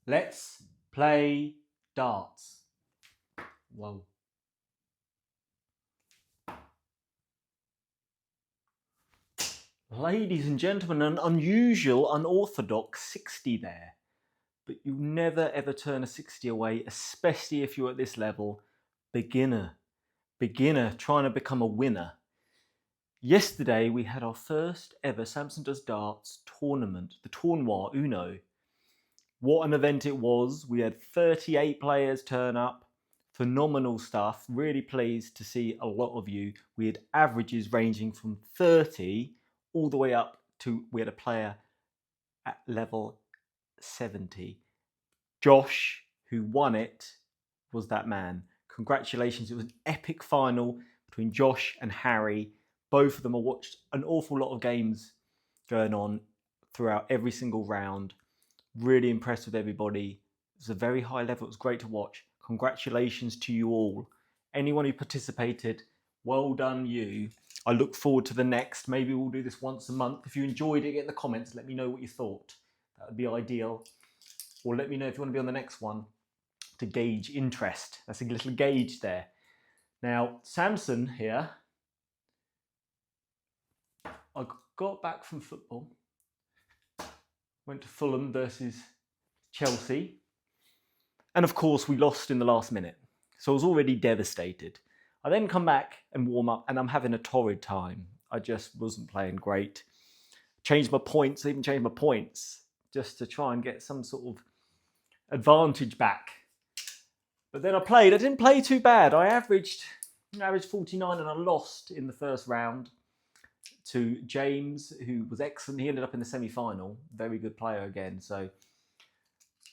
Let's play darts. Whoa. Ladies and gentlemen, an unusual, unorthodox 60 there. But you never ever turn a 60 away, especially if you're at this level. Beginner trying to become a winner. Yesterday we had our first ever Samson Does Darts tournament, the Tournoi Uno. What an event it was. We had 38 players turn up. Phenomenal stuff. Really pleased to see a lot of you. We had averages ranging from 30 all the way up to, we had a player at level 70. Josh, who won it, was that man. Congratulations. It was an epic final between Josh and Harry. Both of them. I watched an awful lot of games going on throughout every single round. Really impressed with everybody. It was a very high level. It was great to watch. Congratulations to you all. Anyone who participated, well done you. I look forward to the next. Maybe we'll do this once a month. If you enjoyed it, get in the comments. Let me know what you thought. That would be ideal. Or let me know if you want to be on the next one to gauge interest. That's a little gauge there. Now, Samson here, I got back from football. Went to Fulham versus Chelsea. And of course, we lost in the last minute. So I was already devastated. I then come back and warm up, and I'm having a torrid time. I just wasn't playing great. Changed my points, even changed my points, just to try and get some sort of advantage back. But then I played. I didn't play too bad. I averaged 49 and I lost in the first round to James, who was excellent. He ended up in the semi-final. Very good player again. So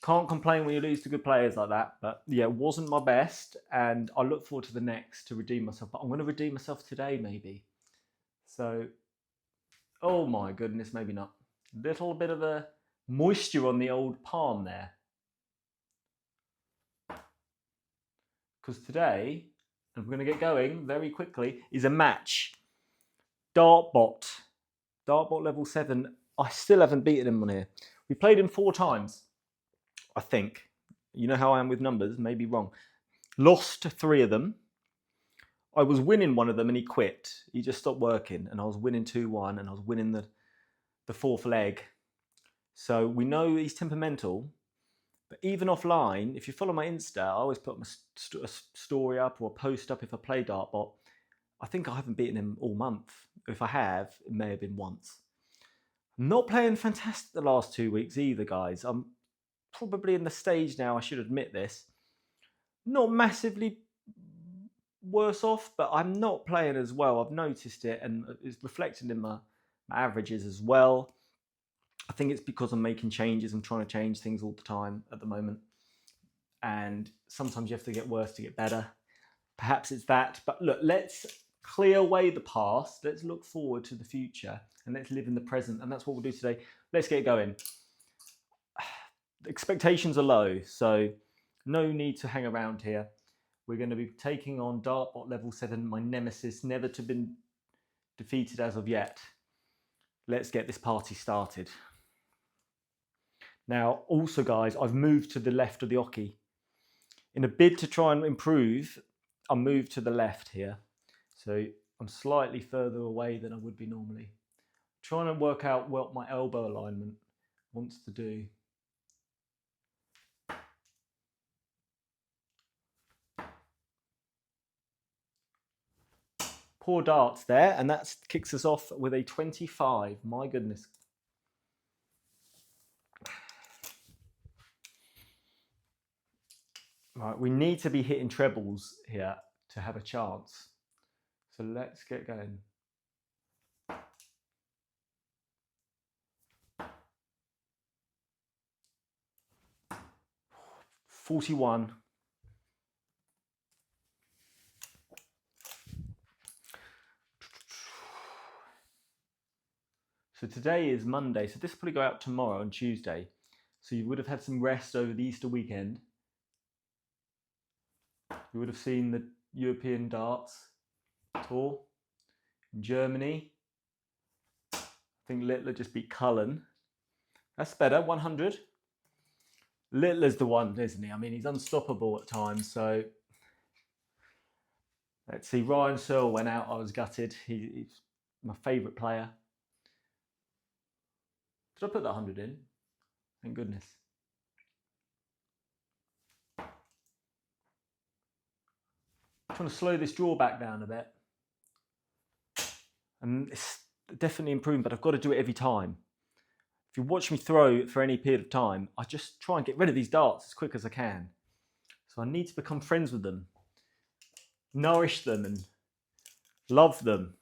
can't complain when you lose to good players like that. But yeah, it wasn't my best. And I look forward to the next to redeem myself. But I'm going to redeem myself today, maybe. So, oh my goodness, maybe not. Little bit of a moisture on the old palm there. Because today, and we're going to get going very quickly, is a match. DartBot level 7. I still haven't beaten him on here. We played him 4 times, I think. You know how I am with numbers, maybe wrong. Lost 3 of them. I was winning one of them and he quit. He just stopped working, and I was winning 2-1 and I was winning the 4th leg. So we know he's temperamental. But even offline, if you follow my Insta, I always put a story up or a post up if I play DartBot. I think I haven't beaten him all month. If I have, it may have been once. I'm not playing fantastic the last 2 weeks either, guys. I'm probably in the stage now, I should admit this. Not massively worse off, but I'm not playing as well. I've noticed it, and it's reflected in my averages as well. I think it's because I'm making changes. I'm trying to change things all the time at the moment. And sometimes you have to get worse to get better. Perhaps it's that. But look, let's clear away the past. Let's look forward to the future. And let's live in the present. And that's what we'll do today. Let's get going. Expectations are low, so no need to hang around here. We're going to be taking on DartBot level 7, my nemesis, never to have been defeated as of yet. Let's get this party started. Now, also, guys, I've moved to the left of the oche. In a bid to try and improve, I'll move to the left here. So I'm slightly further away than I would be normally. Trying to work out what my elbow alignment wants to do. Poor darts there, and that kicks us off with a 25. My goodness. Right, we need to be hitting trebles here to have a chance. So let's get going. $41. So today is Monday, so this will probably go out tomorrow and Tuesday. So you would have had some rest over the Easter weekend. You would have seen the European Darts Tour in Germany. I think Littler just beat Cullen. That's better, 100. Littler's the one, isn't he? I mean, he's unstoppable at times. So let's see. Ryan Searle went out. I was gutted. He's my favourite player. Did I put that 100 in? Thank goodness. I'm trying to slow this draw back down a bit. And it's definitely improving, but I've got to do it every time. If you watch me throw for any period of time, I just try and get rid of these darts as quick as I can. So I need to become friends with them, nourish them and love them,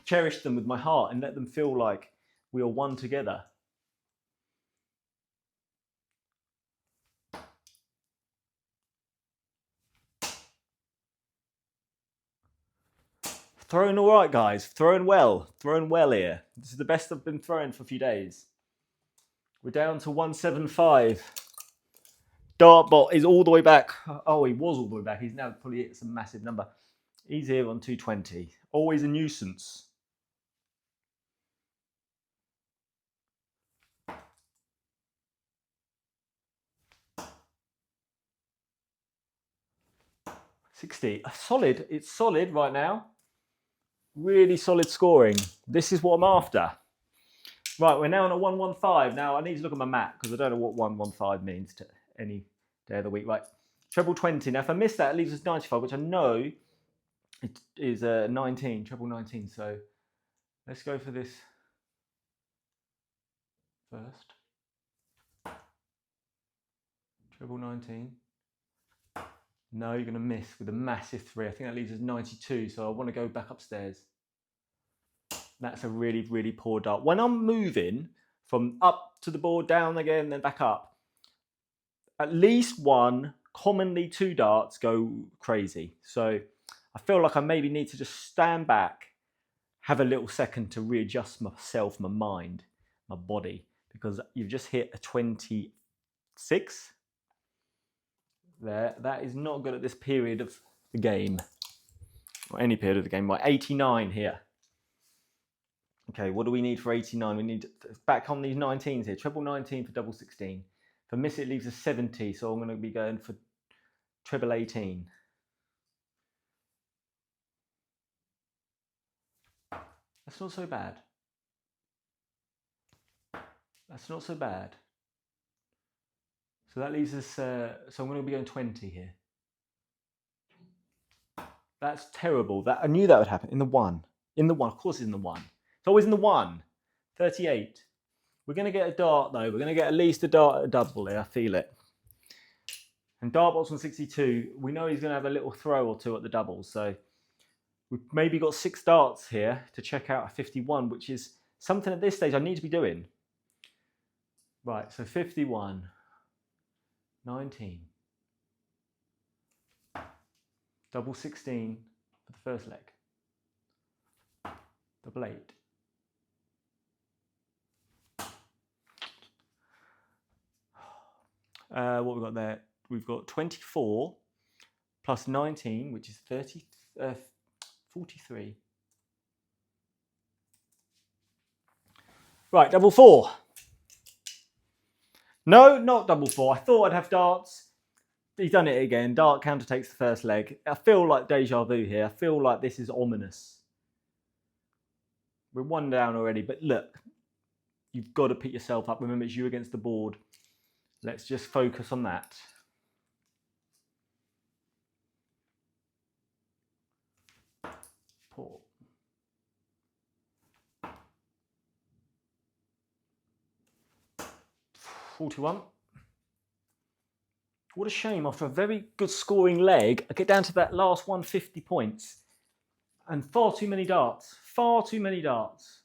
cherish them with my heart and let them feel like we are one together. Throwing all right, guys. Throwing well here. This is the best I've been throwing for a few days. We're down to 175. DartBot is all the way back. Oh, he was all the way back. He's now probably hit some massive number. He's here on 220. Always a nuisance. $60. Solid. It's solid right now. Really solid scoring. This is what I'm after. Right, we're now on a 115. Now, I need to look at my map because I don't know what 115 means to any day of the week. Right, treble 20. Now, if I miss that, it leaves us 95, which I know it is 19, treble 19. So let's go for this first. Treble 19. No, you're going to miss with a massive 3. I think that leaves us 92, so I want to go back upstairs. That's a really, really poor dart. When I'm moving from up to the board, down again, then back up, at least one, commonly 2 darts go crazy. So I feel like I maybe need to just stand back, have a little second to readjust myself, my mind, my body, because you've just hit a 26. There, that is not good at this period of the game, or any period of the game. Right, 89 here. Okay, what do we need for 89? We need back on these 19s here. Treble 19 for double 16. If I miss it, it leaves us 70, so I'm going to be going for treble 18. That's not so bad. That's not so bad. So that leaves us, so I'm going to be going 20 here. That's terrible. That I knew that would happen. In the 1. In the 1. Of course it's in the 1. It's always in the 1. 38. We're going to get a dart though. We're going to get at least a dart at a double there. I feel it. And DartBot's on 62. We know he's going to have a little throw or 2 at the doubles. So we've maybe got 6 darts here to check out a 51, which is something at this stage I need to be doing. Right, so 51. 19. Double 16 for the first leg. Double 8. What we've got there? We've got 24 plus 19, which is 43. Right, double 4. No, not double 4. I thought I'd have darts. He's done it again. DartCounter takes the first leg. I feel like deja vu here. I feel like this is ominous. We're 1 down already, but look, you've got to pick yourself up. Remember, it's you against the board. Let's just focus on that. Poor. $41. What a shame. After a very good scoring leg, I get down to that last 150 points. And far too many darts. Far too many darts.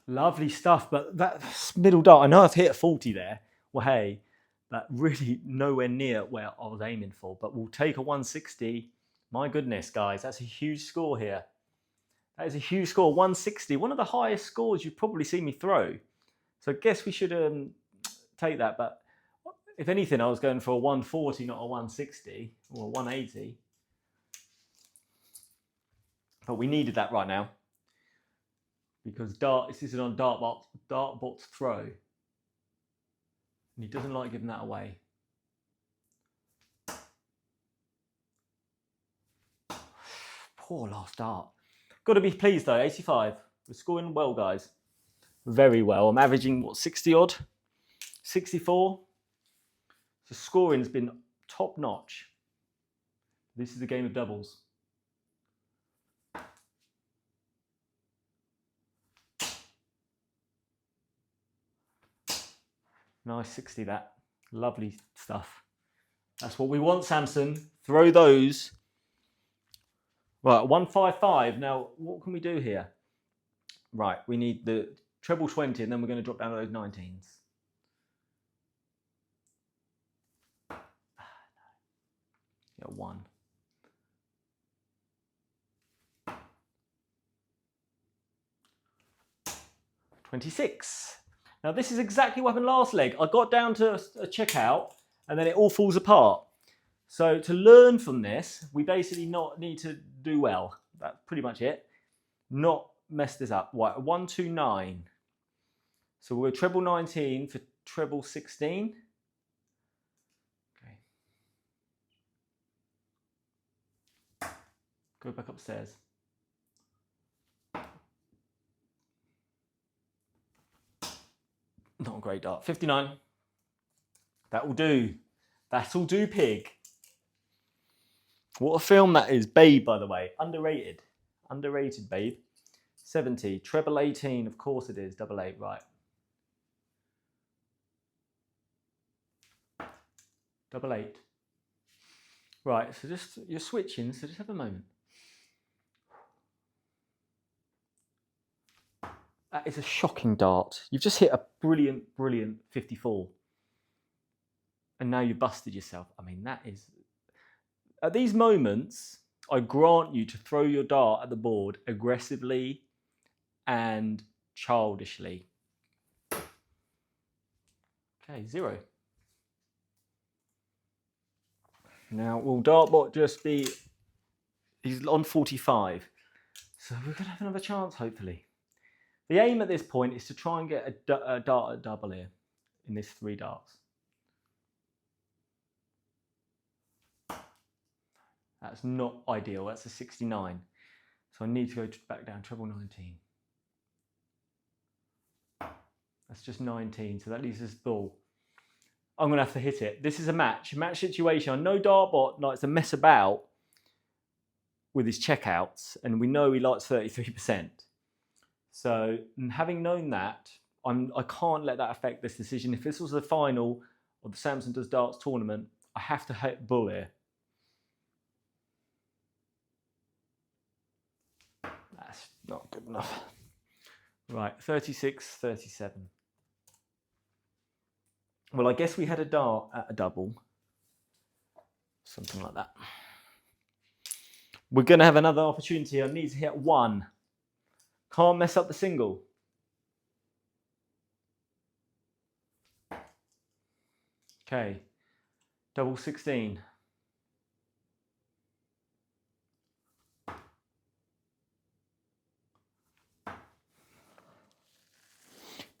Lovely stuff, but that middle dart, I know I've hit a 40 there. Well, hey, that really nowhere near where I was aiming for, but we'll take a 160. My goodness, guys, that's a huge score here. That is a huge score, 160. One of the highest scores you've probably seen me throw. So I guess we should take that, but if anything, I was going for a 140, not a 160 or a 180. But we needed that right now because this is on DartBot's throw. And he doesn't like giving that away. Poor last dart. Got to be pleased though, 85. We're scoring well, guys. Very well. I'm averaging, what, 60 odd? 64? So scoring's been top notch. This is a game of doubles. Nice 60 that. Lovely stuff. That's what we want, Samson. Throw those. Right, 155. Now, what can we do here? Right, we need the treble 20 and then we're going to drop down to those 19s. Yeah, 1. $26. Now this is exactly what happened last leg. I got down to a checkout and then it all falls apart. So to learn from this, we basically not need to do well. That's pretty much it. Not mess this up. Right, 129. So we're treble 19 for treble 16. Okay. Go back upstairs. Not a great dart. 59. That will do. That'll do, pig. What a film that is. Babe, by the way. Underrated. Underrated, Babe. 70. Treble 18. Of course it is. Double 8. Right. Double 8. Right. So just, you're switching. So just have a moment. That is a shocking dart. You've just hit a brilliant, brilliant 54. And now you've busted yourself. I mean, that is... At these moments, I grant you to throw your dart at the board aggressively and childishly. Okay, 0. Now, will DartBot just be... He's on 45. So we're going to have another chance, hopefully. The aim at this point is to try and get a dart at double here in this 3 darts. That's not ideal. That's a 69. So I need to go back down treble 19. That's just 19. So that leaves us ball. I'm going to have to hit it. This is a match situation. I know DartBot likes to mess about with his checkouts, and we know he likes 33%. So having known that, I can't let that affect this decision. If this was the final of the Samson Does Darts tournament, I have to hit bull here. That's not good enough. Right, 36, 37. Well, I guess we had a dart at a double. Something like that. We're going to have another opportunity. I need to hit 1. Can't mess up the single. Okay, double 16.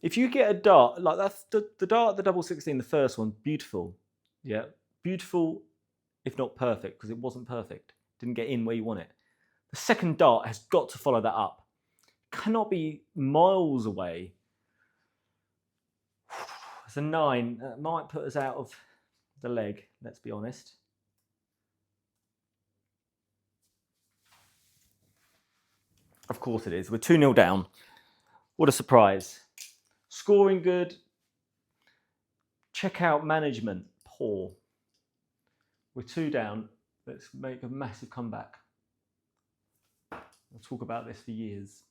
If you get a dart, like that's the dart at the double 16, the first one, beautiful. Yeah, beautiful, if not perfect, because it wasn't perfect. Didn't get in where you want it. The second dart has got to follow that up. Cannot be miles away. It's a 9. That might put us out of the leg, let's be honest. Of course it is. We're 2-0 down. What a surprise. Scoring good. Checkout management poor. We're 2 down. Let's make a massive comeback. I'll talk about this for years.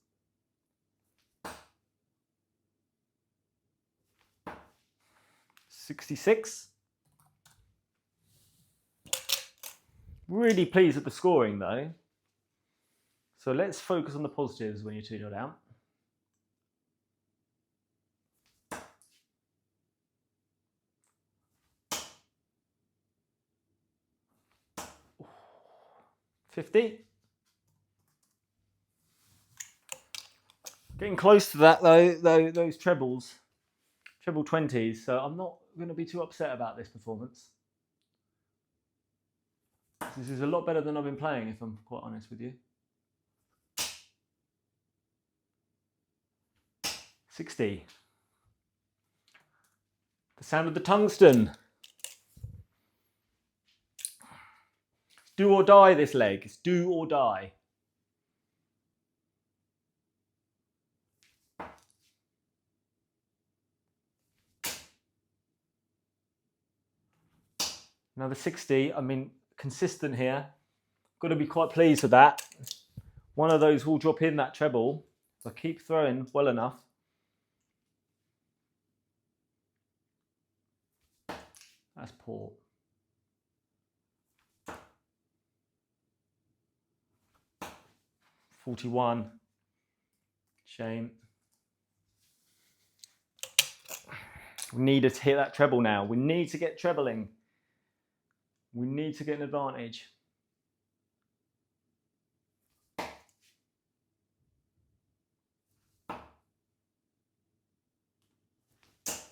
$66. Really pleased with the scoring though. So let's focus on the positives when you're 2-0 down. $50. Getting close to that though, those trebles, treble 20s, so I'm not going to be too upset about this performance. This is a lot better than I've been playing, if I'm quite honest with you. 60. The sound of the tungsten. Do or die, this leg. It's do or die. Another 60. I mean, consistent here. Got to be quite pleased with that. One of those will drop in that treble. If I keep throwing well enough. That's poor. $41. Shame. We need to hit that treble now. We need to get trebling. We need to get an advantage.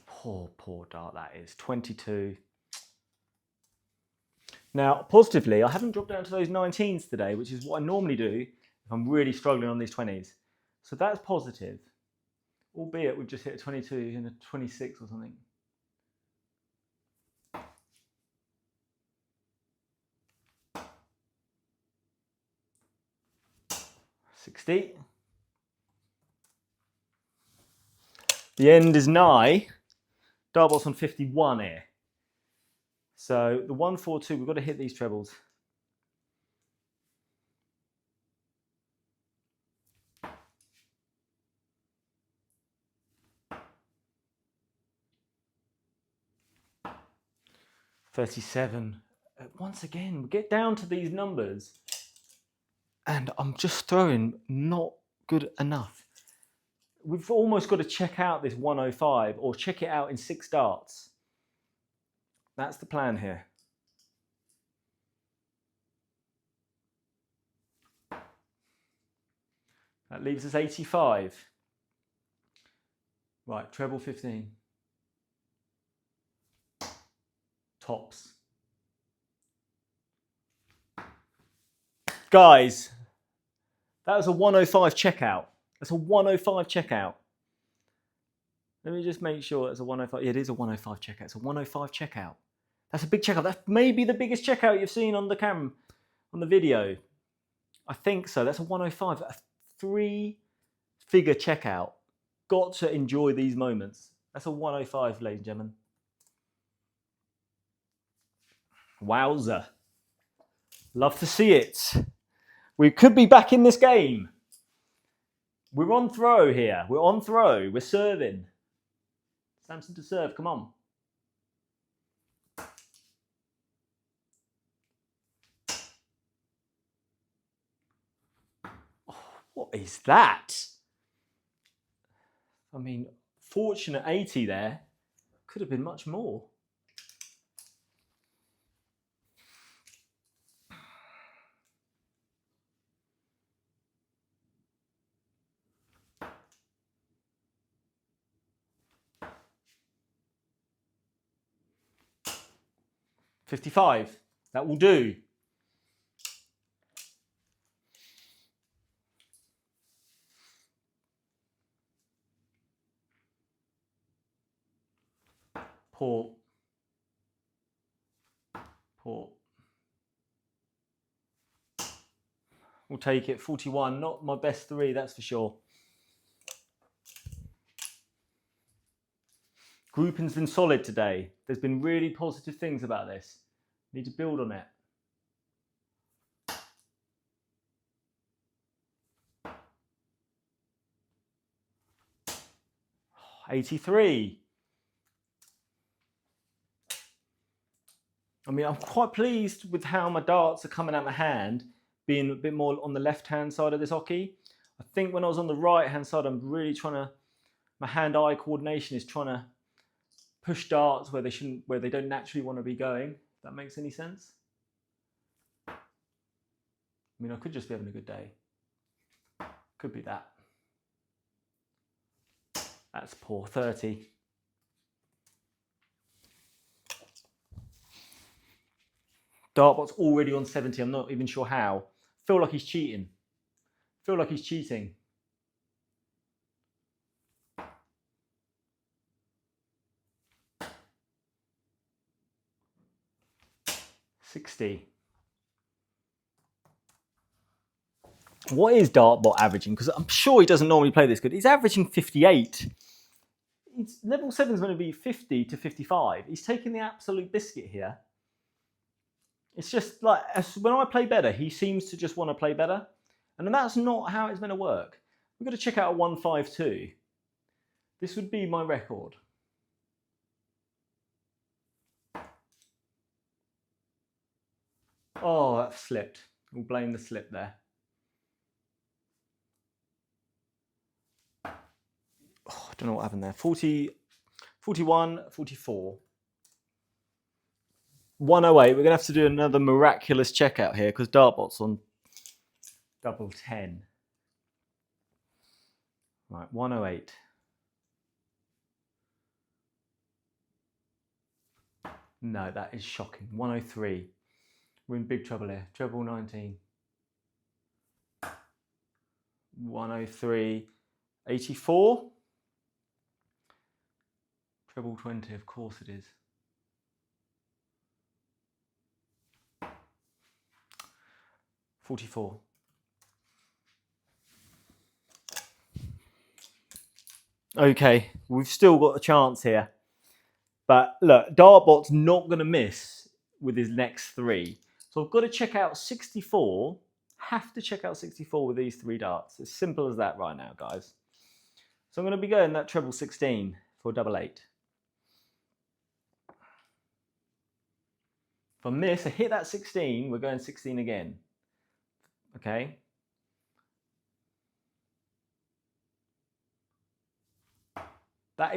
Poor dart that is. 22. Now, positively, I haven't dropped down to those 19s today, which is what I normally do if I'm really struggling on these 20s. So that's positive. Albeit we've just hit a 22 and a 26 or something. $60. The end is nigh. DartBot's on 51 here. So the 142, we've got to hit these trebles. $37. Once again, we get down to these numbers and I'm just throwing not good enough. We've almost got to check out this 105 or check it out in 6 darts. That's the plan here. That leaves us 85. Right, treble 15. Tops. Guys, that was a 105 checkout. That's a 105 checkout. Let me just make sure it's a 105. Yeah, it is a 105 checkout. It's a 105 checkout. That's a big checkout. That's maybe the biggest checkout you've seen on the camera, on the video. I think so. That's a 105. A 3-figure checkout. Got to enjoy these moments. That's a 105, ladies and gentlemen. Wowza. Love to see it. We could be back in this game. We're on throw here. We're on throw. We're serving. Samson to serve. Come on. Oh, what is that? I mean, fortunate 80 there. Could have been much more. $55. That will do. Poor. We'll take it. 41. Not my best 3, that's for sure. Grouping's been solid today. There's been really positive things about this. Need to build on it. $83. I mean, I'm quite pleased with how my darts are coming out my hand, being a bit more on the left-hand side of this hockey. I think when I was on the right-hand side, I'm really trying to, my hand-eye coordination is trying to push darts where they shouldn't, where they don't naturally want to be going. If that makes any sense. I mean, I could just be having a good day. Could be that. That's poor. 30. DartBot's already on 70. I'm not even sure how. Feel like he's cheating. Feel like he's cheating. $60. What is DartBot averaging? Because I'm sure he doesn't normally play this good. He's averaging 58. Level 7 is going to be 50 to 55. He's taking the absolute biscuit here. It's just like, when I play better, he seems to just want to play better. And that's not how it's going to work. We've got to check out a 152. This would be my record. Oh, that slipped. We'll blame the slip there. Oh, I don't know what happened there. 40, 41, 44. 108. We're going to have to do another miraculous checkout here because DartBot's on double 10. Right, 108. No, that is shocking. 103. We're in big trouble here. Treble 19. 103. 84. Treble 20, of course it is. 44. Okay, we've still got a chance here. But look, DartBot's not going to miss with his next three. So I've got to check out 64. Have to check out 64 with these three darts. As simple as that right now, guys. So I'm going to be going that treble 16 for double 8. If I miss, I hit that 16, we're going 16 again. Okay. That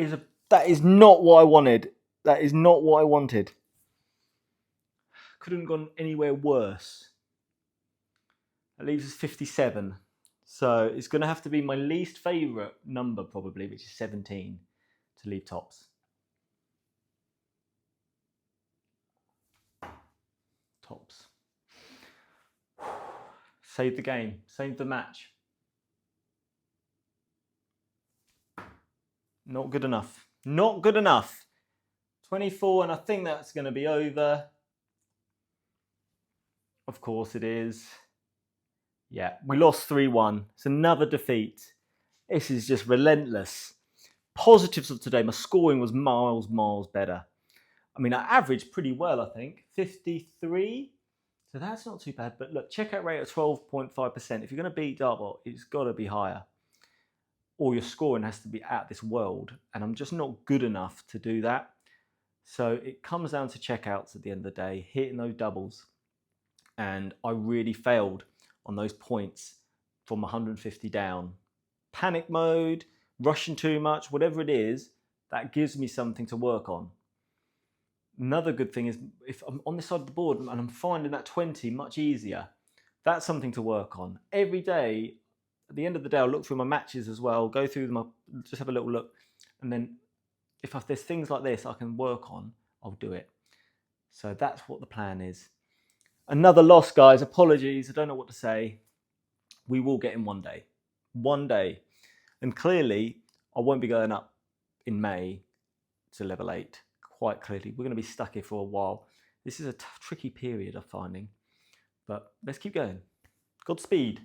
is not what I wanted. That is not what I wanted. Couldn't have gone anywhere worse. That leaves us 57. So it's going to have to be my least favourite number probably, which is 17, to leave tops. Tops. Save the game. Save the match. Not good enough. Not good enough. 24, and I think that's going to be over. Of course it is. Yeah, we lost 3-1. It's another defeat. This is just relentless. Positives of today, my scoring was miles better. I mean, I averaged pretty well, I think. 53. So that's not too bad. But look, checkout rate of 12.5%. If you're going to beat DartBot, it's got to be higher. Or your scoring has to be out this world. And I'm just not good enough to do that. So it comes down to checkouts at the end of the day, hitting those doubles. And I really failed on those points from 150 down. Panic mode, rushing too much, whatever it is, that gives me something to work on. Another good thing is if I'm on this side of the board and I'm finding that 20 much easier, that's something to work on. Every day, at the end of the day, I'll look through my matches as well, go through them, I'll just have a little look. And then if there's things like this I can work on, I'll do it. So that's what the plan is. Another loss, guys. Apologies. I don't know what to say. We will get in one day. One day. And clearly, I won't be going up in May to level 8. Quite clearly. We're going to be stuck here for a while. This is a tricky period, I'm finding. But let's keep going. Godspeed.